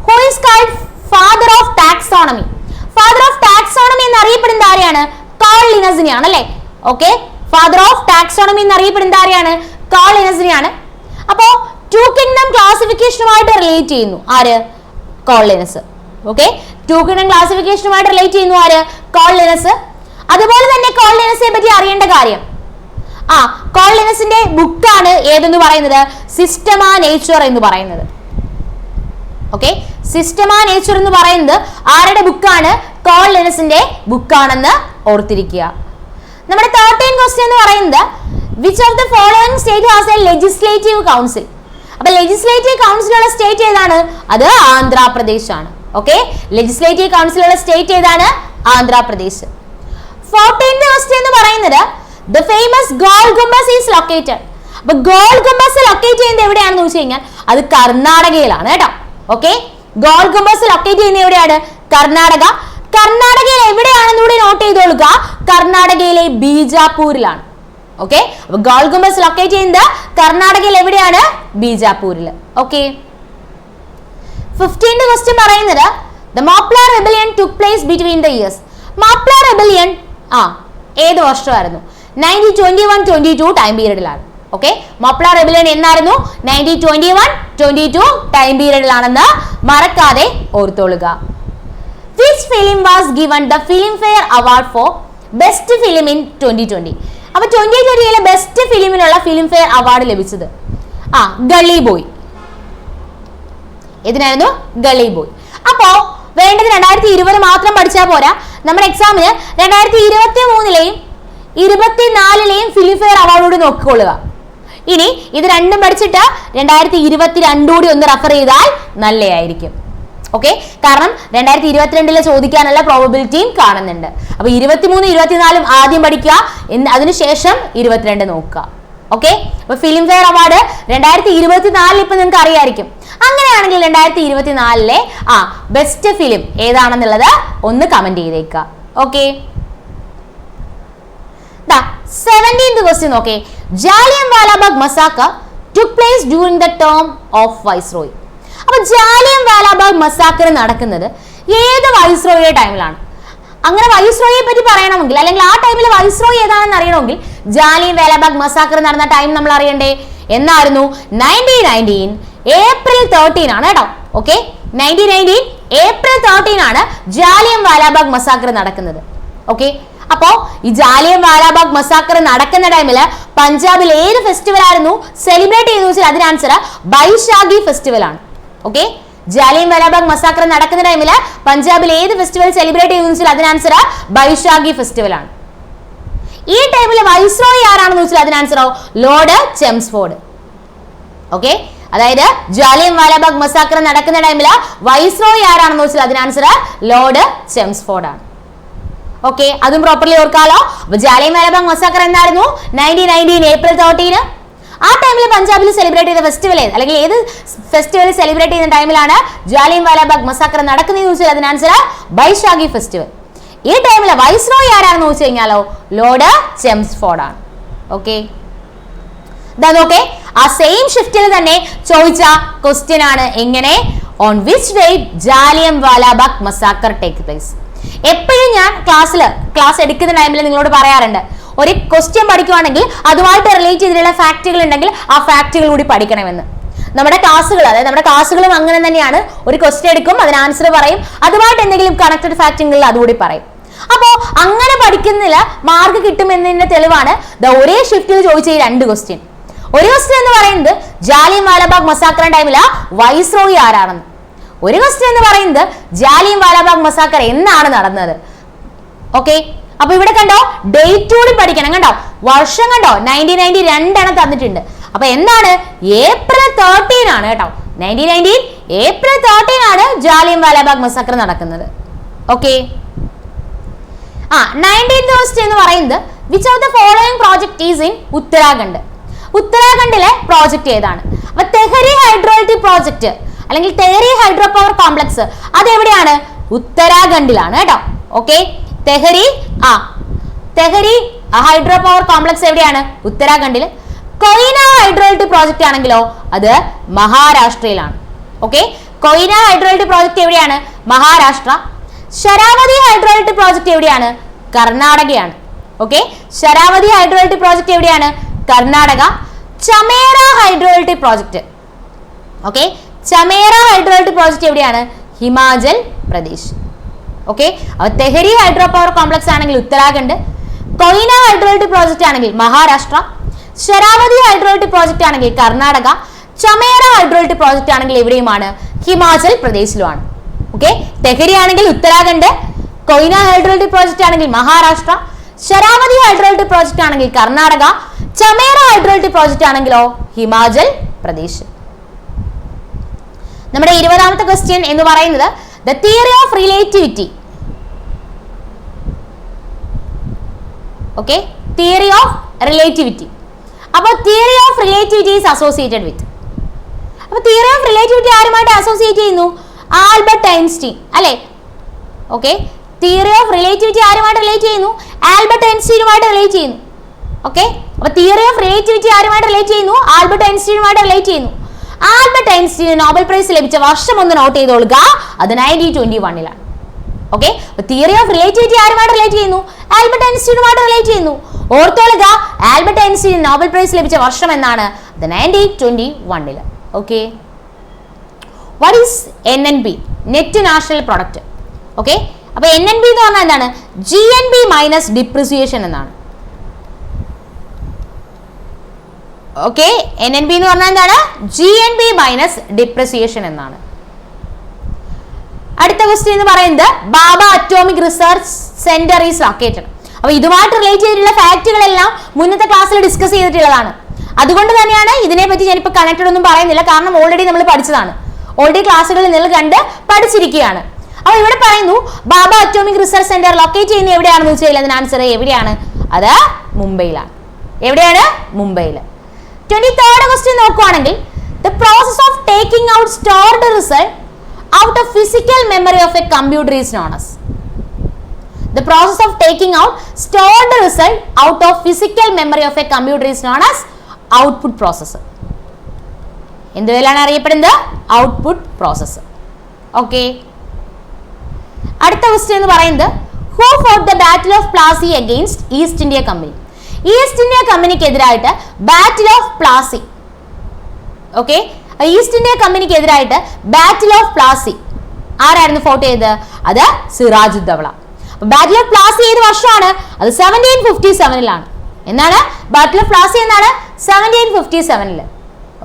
Who is called father of taxonomy? Father of taxonomy എന്ന് അറിയപ്പെടുന്നത് ആരെയാണ്? കാൾ ലിനസിനെയാണ് അല്ലെ. ഓക്കെ, ഫാദർ ഓഫ് ടാക്സോണമി എന്ന് അറിയപ്പെടുന്നത് ആരെയാണ്? കാൾ ലിനസിനെയാണ്. അപ്പോ ടു കിങ്ഡം ക്ലാസിഫിക്കേഷനുമായിട്ട് റിലേറ്റ് ചെയ്യുന്നു ആര്? Carl Linnaeus. Okay, two kingdom ക്ലാസിഫിക്കേഷനുമായിട്ട് റിലേറ്റ് ചെയ്യുന്നു ആര്? Carl Linnaeus. അതുപോലെ തന്നെ കാൾ ലിനസിനെ പറ്റി അറിയേണ്ട കാര്യം, കാൾ ലിനസിന്റെ ബുക്കാണ് ഏതെന്ന് പറയുന്നത്? സിസ്റ്റമാ നേച്ചർ എന്ന് പറയുന്നത്. ഓക്കെ, സിസ്റ്റമാ നേച്ചർ എന്ന് പറയുന്നത് ആരുടെ ബുക്കാണ്? കാൾ ലിനസിന്റെ ബുക്കാണെന്ന് ഓർത്തിരിക്കുക. നമ്മുടെ 13th ക്വസ്റ്റ്യൻ എന്ന് പറയുന്നത് which of the following state has A legislative council? അപ്പൊ ലെജിസ്ലേറ്റീവ് കൗൺസിലുള്ള സ്റ്റേറ്റ് ഏതാണ്? അത് ആന്ധ്രാപ്രദേശ് ആണ്. ഓക്കെ, ലെജിസ്ലേറ്റീവ് കൗൺസിലുള്ള സ്റ്റേറ്റ് ഏതാണ്? ആന്ധ്രാപ്രദേശ്. 14th ക്വസ്റ്റ്യൻ എന്ന് പറയുന്നത് the famous goal Gumbaz is located. അപ്പൊ ഗോൾ ഗുംബസ് ലൊക്കേറ്റ് ചെയ്യുന്നത് എവിടെയാണെന്ന് വെച്ച് കഴിഞ്ഞാൽ അത് കർണാടകയിലാണ് കേട്ടോ. ഓക്കെ, ഗോൾ ഗുംബസ് ലൊക്കേറ്റ് ചെയ്യുന്നത് എവിടെയാണ്? കർണാടക. കർണാടകയിൽ എവിടെയാണെന്ന് കൂടി നോട്ട് ചെയ്തോളുക. കർണാടകയിലെ ബീജാപൂരിലാണ്. ഓക്കെ, അപ്പൊ ഗോൾ ഗുംബസ് ലൊക്കേറ്റ് ചെയ്യുന്നത് കർണാടകയിൽ എവിടെയാണ്? ബീജാപൂരിൽ. ഓക്കെ, 15th ക്വസ്റ്റ്യൻ പറയുന്നത് the Mappila rebellion took place between the years. Mappila rebellion ഏത് വർഷമായിരുന്നു? 1921-22 ടൈം പീരീഡിലാണ്. ഓക്കെ, മാപ്ല റെബലിയൻ എന്നായിരുന്നു? 1921-22 ടൈം പീരീഡിലാണെന്ന് മറക്കാതെ ഓർത്തോളുക. Which film was given the Filmfare Award for Best Film in 2020? അപ്പൊ 2020 ബെസ്റ്റ് ഫിലിമിനുള്ള ഫിലിം ഫെയർ അവാർഡ് ലഭിച്ചത് ഗള്ളി ബോയ്. ഇതിനായിരുന്നു ഗള്ളി ബോയ്. അപ്പോ വേണ്ടത് 2020 മാത്രം പഠിച്ചാൽ പോരാ, നമ്മുടെ എക്സാമിന് 2023 24 ഫിലിം ഫെയർ അവാർഡ് കൂടി നോക്കിക്കൊള്ളുക. ഇനി ഇത് രണ്ടും പഠിച്ചിട്ട് 2022 കൂടി ഒന്ന് റെഫർ ചെയ്താൽ നല്ലതായിരിക്കും. ഓക്കെ, കാരണം 2022 ചോദിക്കാനുള്ള പ്രോബബിലിറ്റിയും കാണുന്നുണ്ട്. അപ്പൊ 23, 24 ആദ്യം പഠിക്കുക, അതിനുശേഷം 22 നോക്കുക. ഓക്കെ, അപ്പൊ ഫിലിം ഫെയർ അവാർഡ് 2024 ഇപ്പൊ നിങ്ങൾക്ക് അറിയായിരിക്കും. അങ്ങനെയാണെങ്കിൽ 2024 ബെസ്റ്റ് ഫിലിം ഏതാണെന്നുള്ളത് ഒന്ന് കമന്റ് ചെയ്തേക്കുക. ഓക്കെ, 17th ക്വസ്റ്റ്യൻ നോക്കേ. Jallianwala Bagh massacre took place during the term of Viceroy. അപ്പൊ ജാലിയൻവാലാബാഗ് മസാക്കർ നടക്കുന്നത് ഏത് വൈസ്രോയുടെ ടൈമിലാണ്? അങ്ങനെ വൈസ്രോയെ പറ്റി പറയണമെങ്കിൽ, അല്ലെങ്കിൽ ആ ടൈമിൽ വൈസ്രോയ് ഏതാണെന്ന് അറിയണമെങ്കിൽ ജാലിയൻവാലാബാഗ് മസാക്കർ നടന്ന ടൈം നമ്മൾ അറിയണ്ടേ? എന്നായിരുന്നു? 1919 April 13 ആണ് കേട്ടോ. ഓക്കെ, 1919 April 13 ആണ് ജാലിയൻവാലാബാഗ് മസാക്കർ നടക്കുന്നത്. ഓക്കെ, അപ്പോ ഈ ജാലിയൻവാലാബാഗ് മസാക്കർ നടക്കുന്ന ടൈമില് പഞ്ചാബിൽ ഏത് ഫെസ്റ്റിവൽ ആയിരുന്നു സെലിബ്രേറ്റ് ചെയ്തു വെച്ചാൽ അതിന് ആൻസർ ബൈശാഖി ഫെസ്റ്റിവൽ ആണ്. ഓക്കെ, ജാലിയൻവാലാബാഗ് മസാക്കർ നടക്കുന്ന ടൈമില് പഞ്ചാബിൽ ഏത് ഫെസ്റ്റിവൽ സെലിബ്രേറ്റ് ചെയ്തു വെച്ചാൽ അതിന് ആൻസർ ബൈശാഖി ഫെസ്റ്റിവൽ ആണ്. ഈ ടൈമിൽ വൈസ്രോയി ആരാണെന്ന് വെച്ചാൽ അതിന് ആൻസറോ ലോർഡ് ചെംസ്ഫോർഡ്. ഓക്കെ, അതായത് ജാലിയൻവാലാബാഗ് മസാക്കർ നടക്കുന്ന ടൈമില് വൈസ്രോയി ആരാണെന്ന് വെച്ചാൽ അതിന് ആൻസർ ലോർഡ് ചെംസ്ഫോർഡ് ആണ്. ഓക്കെ, അതും പ്രോപ്പർലി ഓർക്കാലോ. അപ്പൊ ജാലിയൻവാലാബാഗ് മസാക്കർ എന്തായിരുന്നു? 1919 April 13. ആ ടൈമിൽ പഞ്ചാബിൽ സെലിബ്രേറ്റ് ചെയ്ത ഫെസ്റ്റിവൽ അല്ലെങ്കിൽ ഏത് ഫെസ്റ്റിവൽ സെലിബ്രേറ്റ് ചെയ്യുന്ന ടൈമിലാണ് ജാലിയൻവാലാബാഗ് മസാക്കർ നടക്കുന്നതെന്ന് ചോദിച്ചാൽ അതിന് ആൻസർ ബൈശാഖി ഫെസ്റ്റിവൽ. ഈ ടൈമിൽ വൈസ്രോയി ആരാണെന്ന് ചോദിച്ചു കഴിഞ്ഞാലോ ലോർഡ് ചെംസ്ഫോർഡ് ആണ്. ഓക്കെ, നോക്കേ, ആ സെയിം ഷിഫ്റ്റിൽ തന്നെ ചോദിച്ച ക്വസ്റ്റ്യൻ ആണ്. എങ്ങനെ? On which date Jallianwala Bagh massacre take place? എപ്പോഴും ഞാൻ ക്ലാസ് എടുക്കുന്ന ടൈമിൽ നിങ്ങളോട് പറയാറുണ്ട്, ഒരു ക്വസ്റ്റ്യൻ പഠിക്കുവാണെങ്കിൽ അതുമായിട്ട് റിലേറ്റ് ചെയ്തിട്ടുള്ള ഫാക്റ്റുകൾ ഉണ്ടെങ്കിൽ ആ ഫാക്റ്റുകൾ കൂടി പഠിക്കണമെന്ന്. നമ്മുടെ ക്ലാസ്സുകളും അങ്ങനെ തന്നെയാണ്. ഒരു ക്വസ്റ്റ്യൻ എടുക്കും, അതിന് ആൻസർ പറയും, അതുമായിട്ട് എന്തെങ്കിലും കണക്റ്റഡ് ഫാക്റ്റുകളിൽ അതുകൂടി പറയും. അപ്പോ അങ്ങനെ പഠിക്കുന്നില്ല മാർക്ക് കിട്ടുമെന്നതിന്റെ തെളിവാണ് ഒരേ ഷിഫ്റ്റിൽ ചോദിച്ച ഈ 2 ക്വസ്റ്റ്യൻ. ഒരു ക്വസ്റ്റ്യൻ എന്ന് പറയുന്നത് ജാലിയൻവാലാബാഗ് മസാക്കർ ടൈമിൽ വൈസ്രോയി ആരാണെന്ന്. ഒരു ക്വസ്റ്റ്യൻ എന്ന് പറയുന്നത് ജാലിയൻവാലാബാഗ് മസാക്കർ എന്നാണ് നടന്നത്. ഓക്കെ, അപ്പൊ ഇവിടെ കണ്ടോ ഡേറ്റ് കൂടി പഠിക്കണം. കണ്ടോ വർഷം കണ്ടോ 1990 2 തന്നിട്ടുണ്ട്. അപ്പൊ എന്താണ്? April 13 ആണ് കേട്ടോ. 1919 April 13 ആണ് ജാലിയൻവാലാബാഗ് മസാക്കർ നടക്കുന്നത്. ഓക്കെ, 19th ക്വസ്റ്റ്യൻ എന്ന് പറയുന്നത് which of the following project is in Uttarakhand? ഉത്തരാഖണ്ഡിലെ പ്രോജക്ട് ഏതാണ്? അപ്പൊ തെഹരി ഹൈഡ്രോ ഇലക്ട്രിക് പ്രോജക്ട് അല്ലെങ്കിൽ തെഹരി ഹൈഡ്രോ പവർ കോംപ്ലക്സ് അത് എവിടെയാണ്? ഉത്തരാഖണ്ഡിലാണ് കേട്ടോ. Okay, Tehri hydro power complex എവിടെയാണ്? ഉത്തരാഖണ്ഡിൽ. കൊയ്ന ഹൈഡ്രോ ഇലക്ട്രിക് പ്രോജക്ട് ആണെങ്കിലോ അത് മഹാരാഷ്ട്രയിലാണ്. Okay, Koyna hydro electric project എവിടെയാണ്? Maharashtra. Sharavathi hydro electric project എവിടെയാണ്? കർണാടകയാണ്. Okay, Sharavathi hydro electric project എവിടെയാണ്? Karnataka. Chamera hydro electric project okay, Chamera hydro electric project എവിടെയാണ്? ഹിമാചൽ പ്രദേശ്. ഓക്കെ, അപ്പൊ തെഹരി ഹൈഡ്രോ പവർ കോംപ്ലക്സ് ആണെങ്കിൽ Uttarakhand, Koyna hydro electric project ആണെങ്കിൽ Maharashtra, Sharavathi hydro electric project ആണെങ്കിൽ Karnataka, Chamera hydro electric project ആണെങ്കിൽ എവിടെയുമാണ്? ഹിമാചൽ പ്രദേശിലുമാണ്. ഓക്കെ, തെഹരി ആണെങ്കിൽ Uttarakhand, Koyna hydro electric project ആണെങ്കിൽ Maharashtra, Sharavathi hydro electric project ആണെങ്കിൽ Karnataka, Chamera hydro electric project ആണെങ്കിലോ ഹിമാചൽ പ്രദേശ്. നമ്മുടെ 20ാമത്തെ ക്വസ്റ്റ്യൻ എന്ന് പറയുന്നത് the theory of relativity. Okay, theory of relativity. അപ്പോൾ theory of relativity is associated with. അപ്പോൾ തിയറി ഓഫ് റിലേറ്റിവിറ്റി ആരുമായിട്ട് അസോസിയേറ്റ് ചെയ്യുന്നു? ആൽബർട്ട് ഐൻസ്റ്റീൻ അല്ലേ? ഓക്കെ, തിയറി ഓഫ് റിലേറ്റിവിറ്റി ആരുമായിട്ട് റിലേറ്റ് ചെയ്യുന്നു? ആൽബർട്ട് ഐൻസ്റ്റീനുമായിട്ട് റിലേറ്റ് ചെയ്യുന്നു. ഓക്കെ, അപ്പൊ തിയറി ഓഫ് റിലേറ്റിവിറ്റി ആരുമായിട്ട് റിലേറ്റ് ചെയ്യുന്നു? ആൽബർട്ട് ഐൻസ്റ്റീനുമായിട്ട് റിലേറ്റ് ചെയ്യുന്നു. ആൽബർട്ട് ഐൻസ്റ്റീന് നോബൽ പ്രൈസ് ലഭിച്ച വർഷം ഒന്ന് നോട്ട് ചെയ്തോളുക, അത് 1921 ഓക്കെ, അപ്പൊ തിയറി ഓഫ് റിലേറ്റിവിറ്റി ആരുമായിട്ട് റിലേറ്റ് ചെയ്യുന്നു? ആൽബർട്ട് ഐൻസ്റ്റീനുമായിട്ട് റിലേറ്റ് ചെയ്യുന്നു. ഓർത്തോളുക, ആൽബർട്ട് ഐൻസ്റ്റീൻ നോബൽ പ്രൈസ് ലഭിച്ച വർഷം എന്നാണ്? അത് 1921. Okay, what is NNP? Net national product. Okay, അപ്പൊ NNP എന്ന് പറഞ്ഞാൽ എന്താണ്? GNP മൈനസ് ഡിപ്രിസിയേഷൻ എന്നാണ്. ഓക്കെ, NNB എന്ന് പറഞ്ഞാൽ എന്താണ്? GNB മൈനസ് ഡിപ്രിസിയേഷൻ എന്നാണ്. അടുത്ത ക്വസ്റ്റ്യൻ എന്ന് പറയുന്നത് Bhabha atomic research centre is located. അപ്പൊ ഇതുമായിട്ട് റിലേറ്റ് ചെയ്തിട്ടുള്ള ഫാക്റ്റുകളെല്ലാം മുന്നത്തെ ക്ലാസ്സിൽ ഡിസ്കസ് ചെയ്തിട്ടുള്ളതാണ്. അതുകൊണ്ട് തന്നെയാണ് ഇതിനെപ്പറ്റി ഞാനിപ്പോൾ കണക്റ്റഡ് ഒന്നും പറയുന്നില്ല, കാരണം ഓൾറെഡി നമ്മൾ പഠിച്ചതാണ്, ഓൾറെഡി ക്ലാസ്സുകളിൽ നിങ്ങൾ കണ്ട് പഠിച്ചിരിക്കുകയാണ്. അപ്പൊ ഇവിടെ പറയുന്നു ബാബ അറ്റോമിക് റിസർച്ച് സെന്റർ ലൊക്കേറ്റ് ചെയ്യുന്നത് എവിടെയാണെന്ന് വെച്ചാൽ അതിന് ആൻസർ എവിടെയാണ്? അത് മുംബൈയിലാണ്. എവിടെയാണ്? മുംബൈയിൽ. 23rd ക്വസ്റ്റ്യൻ നോക്കുവാണെങ്കിൽ the process of taking out stored result out of physical memory of a computer is known as. The process of taking out stored result out of physical memory of a computer is known as output process. എന്ത് പേരിലാണ് അറിയപ്പെടുന്നത്? Output process. Okay, അടുത്ത question എന്ന് പറയുന്നത് who fought the battle of Plassey against East India company. East India കമ്പനിക്കെതിരായിട്ട് battle of Plassey, okay, East India കമ്പനിക്കെതിരായിട്ട് battle of Plassey ആരായിരുന്നു fought ചെയ്തത്? അത് സിറാജുദ്ദൗള. ബാറ്റിൽ ഓഫ് പ്ലാസി ഏത് വർഷമാണ്? അത് 1757 എന്നാണ് ബാറ്റിൽ ഓഫ് പ്ലാസി എന്നാണ്? 1757.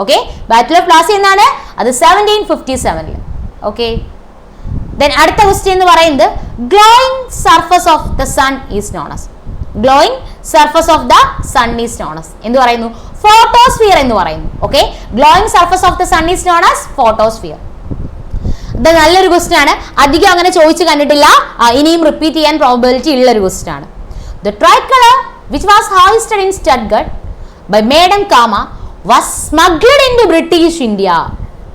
ഓക്കെ, ബാറ്റിൽ ഓഫ് പ്ലാസി എന്നാണ്? അത് 1757. ഓക്കെ, ദെൻ അടുത്ത ക്വസ്റ്റ്യൻ എന്ന് പറയുന്നത് glowing surface of the sun is known as. Glowing surface of the sun is known as എന്ന് പറയുന്നു ഫോട്ടോസ്ഫിയർ എന്ന് പറയുന്നു. Okay, glowing surface of the sun is known as photosphere. ഇത് നല്ലൊരു ക്വസ്റ്റ്യൻ ആണ്, അധികം അങ്ങനെ ചോദിച്ചു കണ്ടിട്ടില്ല, ഇനിയും റിപ്പീറ്റ് ചെയ്യാൻ പ്രോബബിലിറ്റി ഉള്ള ഒരു ക്വസ്റ്റ്യൻ ആണ്. The tricolour which was hoisted in Stuttgart by Madam Kama was smuggled into British India.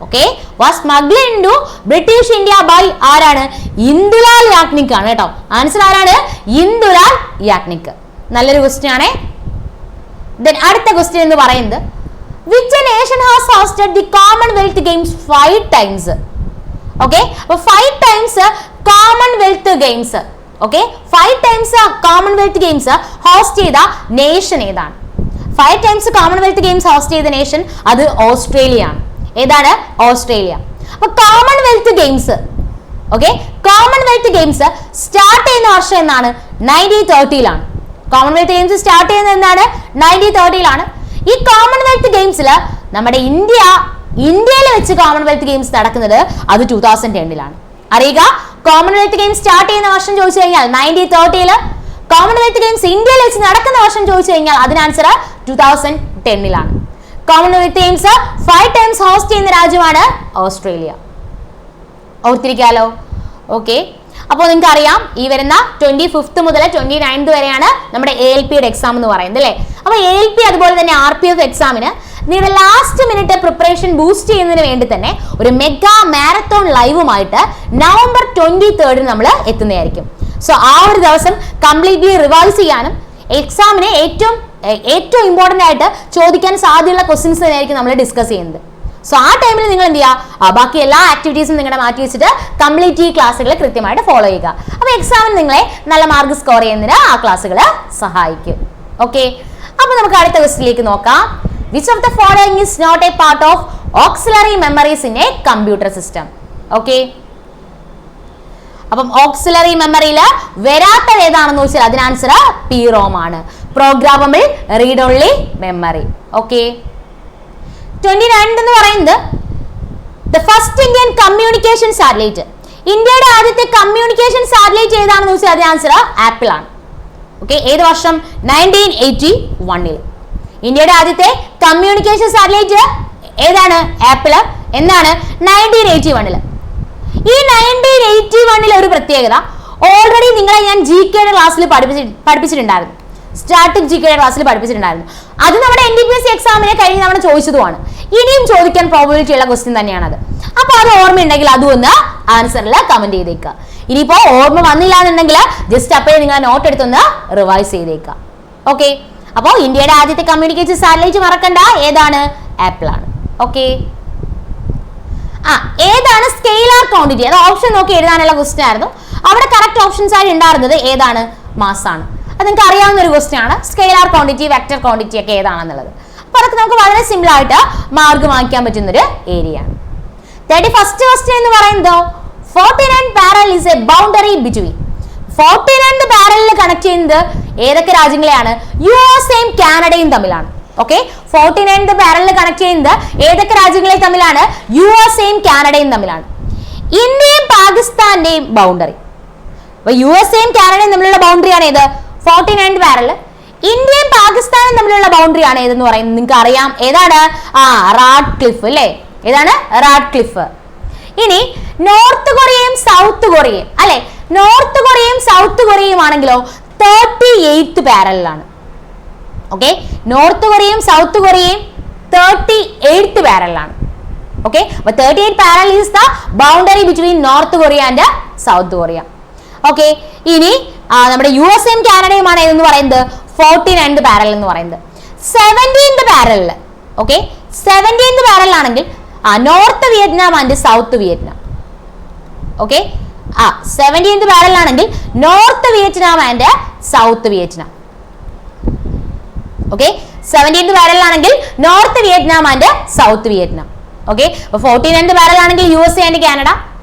Okay, was smuggled into British India by ആരാണ്? ഇന്ദുലാൽ യാഗ്നിക് ആണ് കേട്ടോ. ആൻസർ ആരാണ്? ഇന്ദുലാൽ യാഗ്നിക്. നല്ലൊരു ക്വസ്റ്റ്യൻ ആണ്. ദെൻ അടുത്ത ക്വസ്റ്റ്യൻ എന്ന് പറയുന്നത് which nation has hosted the Commonwealth Games 5 times? Okay, അപ്പോൾ 5 times Commonwealth Games, okay, 5 times Commonwealth Games host ചെയ്ത നേഷൻ ഏതാണ്? 5 times Commonwealth Games ഹോസ്റ്റ് ചെയ്ത നേഷൻ അത് ഓസ്ട്രേലിയ ആണ്. ഏതാണ്? ഓസ്ട്രേലിയ. അപ്പൊ Commonwealth games, okay, Commonwealth games start ചെയ്യുന്ന വർഷം എന്നാണ്? 1930 കോമൺവെൽത്ത് ഗെയിംസ് സ്റ്റാർട്ട് ചെയ്യുന്നത് എന്താണ്? 1930 ഈ കോമൺവെൽത്ത് ഗെയിംസിൽ നമ്മുടെ ഇന്ത്യയിൽ വെച്ച് കോമൺവെൽത്ത് ഗെയിംസ് നടക്കുന്നത് അത് 2010 അറിയുക. കോമൺവെൽത്ത് ഗെയിംസ് സ്റ്റാർട്ട് ചെയ്യുന്ന വർഷം ചോദിച്ചു കഴിഞ്ഞാൽ 1930, കോമൺവെൽത്ത് ഗെയിംസ് ഇന്ത്യയിൽ വെച്ച് നടക്കുന്ന വർഷം ചോദിച്ചു കഴിഞ്ഞാൽ അതിന് answer 2010. Commonwealth games 5 times host ചെയ്യുന്ന രാജ്യമാണ് ഓസ്ട്രേലിയ. ഓർത്തിരിക്കാലോ? ഓക്കെ, അപ്പോൾ നിങ്ങൾക്ക് അറിയാം ഈ വരുന്ന 25th മുതൽ 29th വരെയാണ് നമ്മുടെ ALPയുടെ എക്സാം എന്ന് പറയുന്നത് അല്ലേ. അപ്പോൾ ALP അതുപോലെ തന്നെ RPF എക്സാമിന് നിങ്ങളുടെ ലാസ്റ്റ് മിനിറ്റ് പ്രിപ്പറേഷൻ ബൂസ്റ്റ് ചെയ്യുന്നതിന് വേണ്ടി തന്നെ ഒരു മെഗാ മാരത്തോൺ ലൈവുമായിട്ട് November 23rd നമ്മൾ എത്തുന്നതായിരിക്കും. സോ ആ ഒരു ദിവസം കംപ്ലീറ്റ്ലി റിവൈസ് ചെയ്യാനും എക്സാമിന് ഏറ്റവും ഇമ്പോർട്ടൻ്റ് ആയിട്ട് ചോദിക്കാൻ സാധ്യതയുള്ള ക്വസ്റ്റ്യൻസ് തന്നെയായിരിക്കും നമ്മൾ ഡിസ്കസ് ചെയ്യുന്നത്. സോ ആ ടൈമിൽ നിങ്ങൾ എന്ത് ചെയ്യുക? ബാക്കി എല്ലാ ആക്ടിവിറ്റീസും നിങ്ങളുടെ മാറ്റി വെച്ചിട്ട് കംപ്ലീറ്റ് ഈ ക്ലാസ്സുകൾ കൃത്യമായിട്ട് ഫോളോ ചെയ്യുക. അപ്പോൾ എക്സാമിന് നിങ്ങളെ നല്ല മാർക്ക് സ്കോർ ചെയ്യുന്നതിന് ആ ക്ലാസ്സുകൾ സഹായിക്കും. ഓക്കെ, അപ്പോൾ നമുക്ക് അടുത്ത ക്വസ്റ്റ്യനിലേക്ക് നോക്കാം. Which of the following is not a part of auxiliary memories in a computer system? Okay, അപ്പം ഓക്സിലറി മെമ്മറിയിൽ വരാത്തത് ഏതാണെന്ന് ചോദിച്ചാൽ അതിന് ആൻസർ PROM ആണ്, programmable read only memory. Okay, 22 എന്ന് പറയുന്നത് the first Indian communication satellite. ഇന്ത്യയുടെ ആദ്യത്തെ കമ്മ്യൂണിക്കേഷൻ സാറ്റലൈറ്റ് ഏതാണെന്ന് ചോദിച്ചാൽ അതിന് ആൻസർ ആപ്പിൾ ആണ്. ഓക്കെ, ഏത് വർഷം? 1981. ഇന്ത്യയുടെ ആദ്യത്തെ കമ്മ്യൂണിക്കേഷൻ സാറ്റലൈറ്റ് ഏതാണ്? ആപ്പിള്. എന്നാണ്? 1981. ഈ 1981 ഒരു പ്രത്യേകത ഓൾറെഡി നിങ്ങളെ ഞാൻ GKയുടെ ക്ലാസ്സിൽ പഠിപ്പിച്ചിട്ടുണ്ടായിരുന്നു, സ്റ്റാറ്റിക് GKയുടെ ക്ലാസ്സിൽ പഠിപ്പിച്ചിട്ടുണ്ടായിരുന്നു. അത് നമ്മുടെ NTPC എക്സാമിനെ കഴിഞ്ഞ് നമ്മൾ ചോദിച്ചതുമാണ്, ഇനിയും ചോദിക്കാൻ പ്രോബബിലിറ്റി ഉള്ള ക്വസ്റ്റ്യൻ തന്നെയാണത്. അപ്പൊ അത് ഓർമ്മയുണ്ടെങ്കിൽ അതും ഒന്ന് ആൻസറിൽ കമന്റ് ചെയ്തേക്കുക. ഇനിയിപ്പോ ഓർമ്മ വന്നില്ല എന്നുണ്ടെങ്കിൽ ജസ്റ്റ് അപ്പോഴേ നിങ്ങൾ നോട്ട് എടുത്തൊന്ന് റിവൈസ് ചെയ്തേക്കുക. ഓക്കെ, അപ്പോൾ ഇന്ത്യയുടെ ആദ്യത്തെ കമ്മ്യൂണിക്കേഷൻ സാറ്റലൈറ്റ് മറക്കണ്ട, ഏതാണ്? ആപ്പിൾ ആണ്. ഓക്കെ, ഏതാണ് സ്കെയിലാർ ക്വാണ്ടിറ്റി? അത് ഓപ്ഷൻ നോക്കി എഴുതാനുള്ള ക്വസ്റ്റ്യൻ ആയിരുന്നു. അവിടെ കറക്റ്റ് ഓപ്ഷൻസ് ആയി ഉണ്ടായിരുന്നത് ഏതാണ്? മാസ് ആണ്. അത് നിങ്ങൾക്ക് അറിയാവുന്ന ഒരു ക്വസ്റ്റ്യൻ ആണ്. സ്കെയിലാർ ക്വാണ്ടിറ്റി, വെക്ടർ ക്വാണ്ടിറ്റി ഒക്കെ ഏതാണെന്നുള്ളത്. അപ്പോൾ അതൊക്കെ നമുക്ക് വളരെ സിമ്പിൾ ആയിട്ട് മാർക്ക് വാങ്ങിക്കാൻ പറ്റുന്ന ഒരു ഏരിയ ആണ്. 31st ക്വസ്റ്റ്യൻ എന്ന് പറയുന്നത് 49 parallel is a boundary between. 49 പാരലിൽ കണക്ട് ചെയ്യുന്നത് ഏതൊക്കെ രാജ്യങ്ങളെയാണ്? USA കാനഡയും തമ്മിലാണ്. ഓക്കെ 49th പാരലിൽ കണക്ട് ചെയ്യുന്നത് ഏതൊക്കെ രാജ്യങ്ങളെ തമ്മിലാണ്? USA-യും കാനഡയും തമ്മിലാണ്. ഇന്ത്യയും പാകിസ്ഥാന്റെയും ബൗണ്ടറി, അപ്പൊ USA-യും കാനഡയും തമ്മിലുള്ള ബൗണ്ടറി ആണ് ഏത്? 49th പാരലിൽ. ഇന്ത്യയും പാകിസ്ഥാനും തമ്മിലുള്ള ബൗണ്ടറി ആണ് ഏതെന്ന് പറയുന്നത് നിങ്ങൾക്ക് അറിയാം. ഏതാണ്? റാഡ്ക്ലിഫ് അല്ലേ? ഏതാണ്? റാഡ്ക്ലിഫ്. ഇനി നോർത്ത് കൊറിയയും സൗത്ത് കൊറിയയും അല്ലെ, നോർത്ത് കൊറിയയും സൗത്ത് കൊറിയയും ആണെങ്കിലോ 38th പാരലിലാണ്. ഓക്കെ, നോർത്ത് കൊറിയയും സൗത്ത് കൊറിയയും 38th പാരലിലാണ്. ഓക്കെ, അപ്പൊ 38th parallel is the boundary between north Korea and south Korea. Okay, ഇനി നമ്മുടെ USA-യും കാനഡയുമാണ് ഏതെന്ന് പറയുന്നത് 49th പാരൽ എന്ന് പറയുന്നത്. 17th പാരലിൽ, ഓക്കെ 17th പാരലിലാണെങ്കിൽ north Vietnam and south Vietnam. Okay, 17th പാരലിലാണെങ്കിൽ north Vietnam and south Vietnam. Okay, 17th പാരലിലാണെങ്കിൽ north Vietnam and south Vietnam. Okay, 49th പാരലിലാണെങ്കിൽ USA and Canada,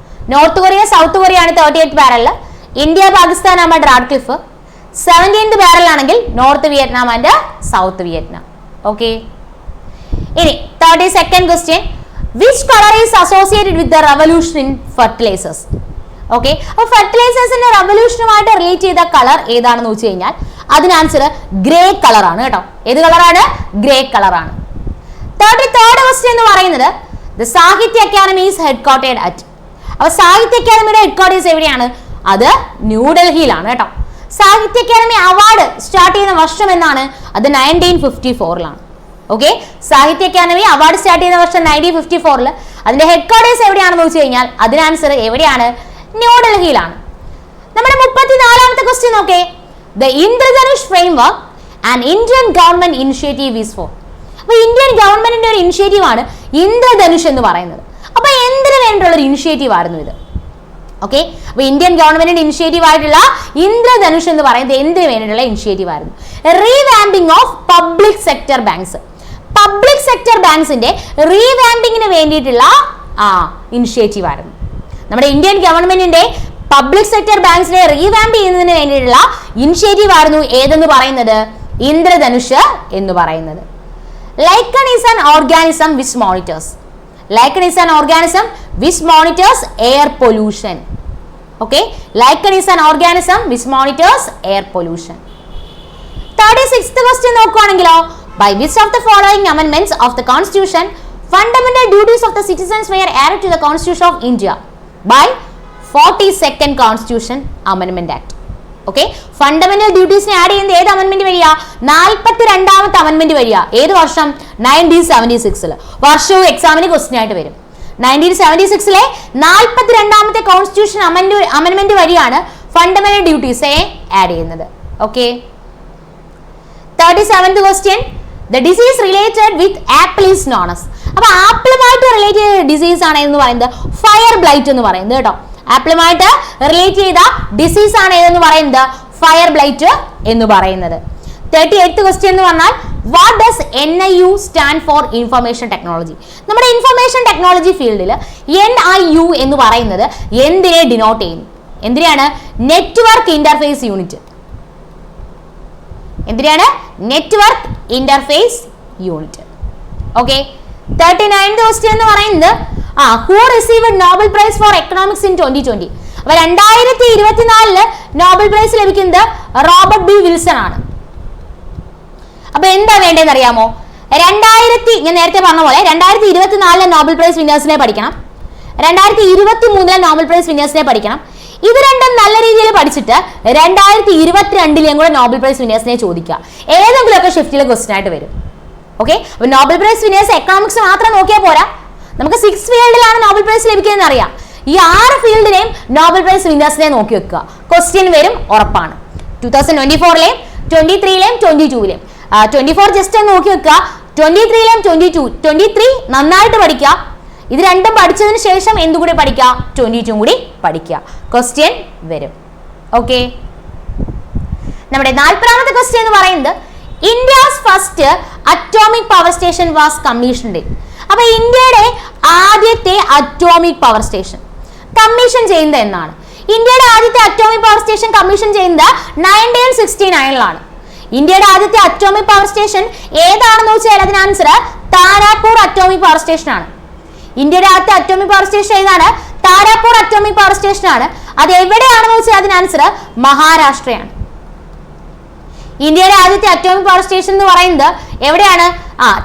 north Korea south Korea ആണ് 38th പാരലിൽ, India Pakistan and Radcliffe. 17th പാരലിലാണെങ്കിൽ north Vietnam and south Vietnam. Okay, ഇനി 32nd question, which colour is associated with the revolution in fertilisers? Okay, അപ്പോൾ ഫെർട്ടിലൈസേഴ്സിന്റെ റെവല്യൂഷനുമായിട്ട് relate ചെയ്ത colour ഏതാണെന്ന് വെച്ച് കഴിഞ്ഞാൽ അതിന് ആൻസർ ഗ്രേ കളർ ആണ് കേട്ടോ. ഏത് കളറാണ്? ഗ്രേ കളറാണ്. 33rd ക്വസ്റ്റ്യൻ എന്ന് പറയുന്നത് ദ സാഹിത്യ അക്കാദമി ഈസ് ഹെഡ്ക്വാർട്ടേഡ് അറ്റ്. അപ്പൊ സാഹിത്യ അക്കാദമിയുടെ ഹെഡ്ക്വാർട്ടേഴ്സ് എവിടെയാണ്? അത് ന്യൂഡൽഹിയിലാണ് കേട്ടോ. സാഹിത്യ അക്കാദമി അവാർഡ് സ്റ്റാർട്ട് ചെയ്യുന്ന വർഷം എന്നാണ്? അത് 1954ലാണ്. ഓക്കെ, സാഹിത്യ അക്കാദമി അവാർഡ് സ്റ്റാർട്ട് ചെയ്യുന്ന വർഷം 1954. അതിന്റെ ഹെഡ്ക്വാർട്ടേഴ്സ് എവിടെയാണെന്ന് വെച്ച് കഴിഞ്ഞാൽ അതിന് ആൻസർ എവിടെയാണ്? ന്യൂഡൽഹിയിലാണ്. നമ്മുടെ 34ാമത്തെ ക്വസ്റ്റ്യൻ നോക്കേ, the Indradhanush framework and Indian government initiative is for. അപ്പൊ ഇന്ത്യൻ ഗവൺമെന്റിന്റെ ഒരു ഇനിഷ്യേറ്റീവ് ആണ് ഇന്ദ്രധനുഷ് എന്ന് പറയുന്നത്. അപ്പൊ എന്തിനു വേണ്ടിയുള്ള ഒരു ഇനിഷ്യേറ്റീവ് ആയിരുന്നു ഇത്? ഓക്കെ, അപ്പൊ ഇന്ത്യൻ ഗവൺമെന്റിന്റെ ഇനിഷ്യേറ്റീവ് ആയിട്ടുള്ള ഇന്ദ്രധനുഷ് എന്ന് പറയുന്നത് എന്തിനു വേണ്ടിയിട്ടുള്ള ഇനിഷ്യേറ്റീവ് ആയിരുന്നു? Revamping of public sector banks. Public sector ബാങ്ക്സിന്റെ റീവാമ്പിങ്ങിന് വേണ്ടിയിട്ടുള്ള ഇനിഷ്യേറ്റീവ് ആയിരുന്നു. നമ്മുടെ ഇന്ത്യൻ ഗവൺമെന്റിന്റെ പബ്ലിക് സെക്ടർ ബാങ്ക്സിനെ റീവാമ്പ് ചെയ്യുന്നതിന് വേണ്ടിയിട്ടുള്ള ഇനിഷ്യേറ്റീവ് ആയിരുന്നു ഏതെന്ന് പറയുന്നത്? ഇന്ദ്രധനുഷ് എന്ന് പറയുന്നത്. Lichen is an organism which monitors. Lichen is an organism which monitors air pollution. Okay, lichen is an organism which monitors air pollution. 36th question നോക്കുകയാണെങ്കിലോ, by which of the following amendments of the constitution fundamental duties of the citizens were added to the constitution of India by 42nd constitution amendment act. Okay, fundamental ഡ്യൂട്ടീസിനെ add ചെയ്യുന്നത് ഏത് amendment വഴിയാ? 42ാമത്തെ amendment വഴിയാ. ഏത് വർഷം? 1976. വർഷവും എക്സാമിന് question ആയിട്ട് വരും. 1976 42ാമത്തെ കോൺസ്റ്റിറ്റ്യൂഷൻ അമെൻഡ്മെന്റ് വഴിയാണ് ഫണ്ടമെന്റൽ ഡ്യൂട്ടീസ് ആഡ് ചെയ്യുന്നത്. Okay, 37th question, the disease related with apple is known as. അപ്പൊ ആപ്പിളുമായിട്ട് റിലേറ്റ് ചെയ്ത ഡിസീസ് ആണ് എന്ന് പറയുന്നത് ഫയർ ബ്ലൈറ്റ് എന്ന് പറയുന്നത് കേട്ടോ. ആപ്പിളുമായിട്ട് റിലേറ്റ് ചെയ്ത ഡിസീസ് ആണ് ഏതെന്ന് പറയുന്നത്? ഫയർ ബ്ലൈറ്റ് എന്ന് പറയുന്നത്. 38th ക്വസ്റ്റ്യൻ എന്ന് പറഞ്ഞാൽ what does NIU stand for information technology. നമ്മുടെ ഇൻഫർമേഷൻ ടെക്നോളജി ഫീൽഡിൽ NIU എന്ന് പറയുന്നത് എന്തിനെ ഡിനോട്ട് ചെയ്യുന്നു? എന്തിനാണ്? Network interface unit. എന്തിനാണ്? Network interface unit. Okay, 39th question എന്ന് പറയുന്നത് who received Nobel prize for economics in 2020. അപ്പൊ 2024 നോബൽ പ്രൈസ് ലഭിക്കുന്നത് റോബർട്ട് ബി വിൽസൺ ആണ്. അപ്പൊ എന്താ വേണ്ടതെന്ന് അറിയാമോ? ഞാൻ നേരത്തെ പറഞ്ഞ പോലെ 2024 നോബൽ പ്രൈസ് വിന്നേഴ്സിനെ പഠിക്കണം, 2023 നോബൽ പ്രൈസ് വിന്നേഴ്സിനെ പഠിക്കണം. ഇത് രണ്ടും നല്ല രീതിയിൽ പഠിച്ചിട്ട് 2022 കൂടെ നോബൽ പ്രൈസ് വിന്നേഴ്സിനെ ചോദിക്കുക. ഏതെങ്കിലുമൊക്കെ ഷിഫ്റ്റിൽ ക്വസ്റ്റ്യൻ ആയിട്ട് വരും. ഓക്കെ, അപ്പൊ നോബൽ പ്രൈസ് വിന്നേഴ്സ് എക്കണോമിക്സ് മാത്രം നോക്കിയാൽ പോരാ, നമുക്ക് 6 ഫീൽഡിലാണ് നോബൽ പ്രൈസ് ലഭിക്കുന്നത് അറിയാം. ഈ 6 ഫീൽഡിനെയും നോബൽ പ്രൈസ് വിന്നേഴ്സിനെ നോക്കി വെക്കുക. ക്വസ്റ്റ്യൻ വരും ഉറപ്പാണ്. 2024 23 22 24 ജസ്റ്റ് ഒന്ന് നോക്കി വെക്കുക. 23 23 നന്നായിട്ട് പഠിക്കുക. ഇത് രണ്ടും പഠിച്ചതിന് ശേഷം എന്തുകൂടി പഠിക്കുക? 22 കൂടി പഠിക്കുക. ക്വസ്റ്റ്യൻ വരും. ഓക്കെ, നമ്മുടെ 40ാമത്തെ ക്വസ്റ്റ്യൻ എന്ന് പറയുന്നത് India's first atomic power station was commissioned. അപ്പൊ ഇന്ത്യയുടെ ആദ്യത്തെ അറ്റോമിക് പവർ സ്റ്റേഷൻ കമ്മീഷൻ ചെയ്യുന്നത് എന്നാണ്? ഇന്ത്യയുടെ ആദ്യത്തെ അറ്റോമിക് പവർ സ്റ്റേഷൻ കമ്മീഷൻ ചെയ്യുന്നത് 1969 ലാണ്. ഇന്ത്യയുടെ ആദ്യത്തെ അറ്റോമിക് പവർ സ്റ്റേഷൻ ഏതാണെന്ന് ചോദിച്ചാൽ അതിന് answer Tarapur atomic power station ആണ്. ഇന്ത്യയുടെ ആദ്യത്തെ അറ്റോമിക് പവർ സ്റ്റേഷൻ ഏതാണ്? താരാപൂർ അറ്റോമിക് പവർ സ്റ്റേഷൻ ആണ്. അത് എവിടെയാണെന്ന് ചോദിച്ചാൽ അതിന് ആൻസർ മഹാരാഷ്ട്രയാണ്. ഇന്ത്യയുടെ ആദ്യത്തെ അറ്റോമിക് പവർ സ്റ്റേഷൻ എന്ന് പറയുന്നത് എവിടെയാണ്?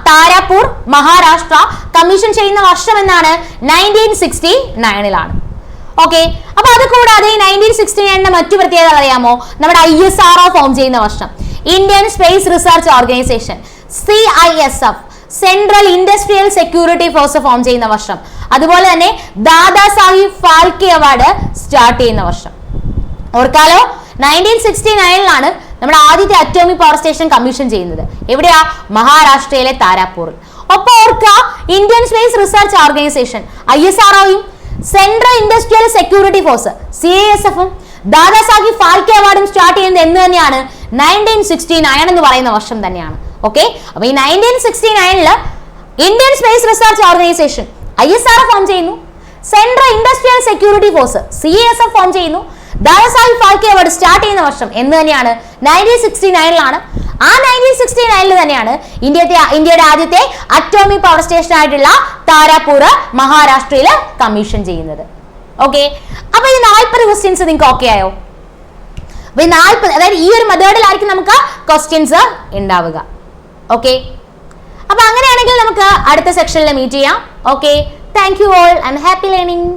താരാപൂർ, മഹാരാഷ്ട്ര. കമ്മീഷൻ ചെയ്യുന്ന വർഷം എന്നാണ് 1969 ഓക്കെ. അപ്പൊ അത് കൂടാതെ 1969 മറ്റു പ്രത്യേകത അറിയാമോ? നമ്മുടെ ISRO ഫോം ചെയ്യുന്ന വർഷം, Indian space research organisation CISF, central industrial security force form ചെയ്യുന്ന വർഷം. അതുപോലെ തന്നെ ദാദാ സാഹിബ് ഫാൽക്കെ അവാർഡ് സ്റ്റാർട്ട് ചെയ്യുന്ന വർഷം. ഓർക്കാലോ, 1969 നമ്മുടെ ആദ്യത്തെ അറ്റോമിക് പവർ സ്റ്റേഷൻ കമ്മീഷൻ ചെയ്യുന്നത് എവിടെയാ? മഹാരാഷ്ട്രയിലെ താരാപൂറിൽ. ഒപ്പം ഓർക്കുക, ഇന്ത്യൻ സ്പേസ് റിസർച്ച് ഓർഗനൈസേഷൻ ISROയും സെൻട്രൽ ഇൻഡസ്ട്രിയൽ സെക്യൂരിറ്റി ഫോഴ്സ് CISFും ദാദാ സാഹിബ് ഫാൽക്കെ അവാർഡും സ്റ്റാർട്ട് ചെയ്യുന്നത് എന്ന് തന്നെയാണ്? 1969 എന്ന് പറയുന്ന വർഷം തന്നെയാണ്. ഓക്കെ. അപ്പൊ ഈ 1969 Indian space research organisation ISRO form ചെയ്യുന്നു, central industrial security force CISF form ചെയ്യുന്നു, ദാദാ സാഹിബ് ഫാൽക്കെ അവാർഡ് സ്റ്റാർട്ട് ചെയ്യുന്ന വർഷം എന്ന് തന്നെയാണ്? 1969 ആ 1969 തന്നെയാണ് ഇന്ത്യയുടെ ആദ്യത്തെ അറ്റോമിക് പവർ സ്റ്റേഷൻ ആയിട്ടുള്ള താരാപൂർ മഹാരാഷ്ട്രയിൽ കമ്മീഷൻ ചെയ്യുന്നത്. ഓക്കെ. അപ്പൊ ഈ 40 ക്വസ്റ്റ്യൻസ് നിങ്ങൾക്ക് ഓക്കെ ആയോ? അപ്പൊ ഈ 40, അതായത് ഈ ഒരു മെത്തേഡിലായിരിക്കും നമുക്ക് ക്വസ്റ്റ്യൻസ് ഉണ്ടാവുക. ഓക്കെ. അപ്പൊ അങ്ങനെയാണെങ്കിൽ നമുക്ക് അടുത്ത സെക്ഷനിൽ മീറ്റ് ചെയ്യാം. Okay. Thank you all and happy learning.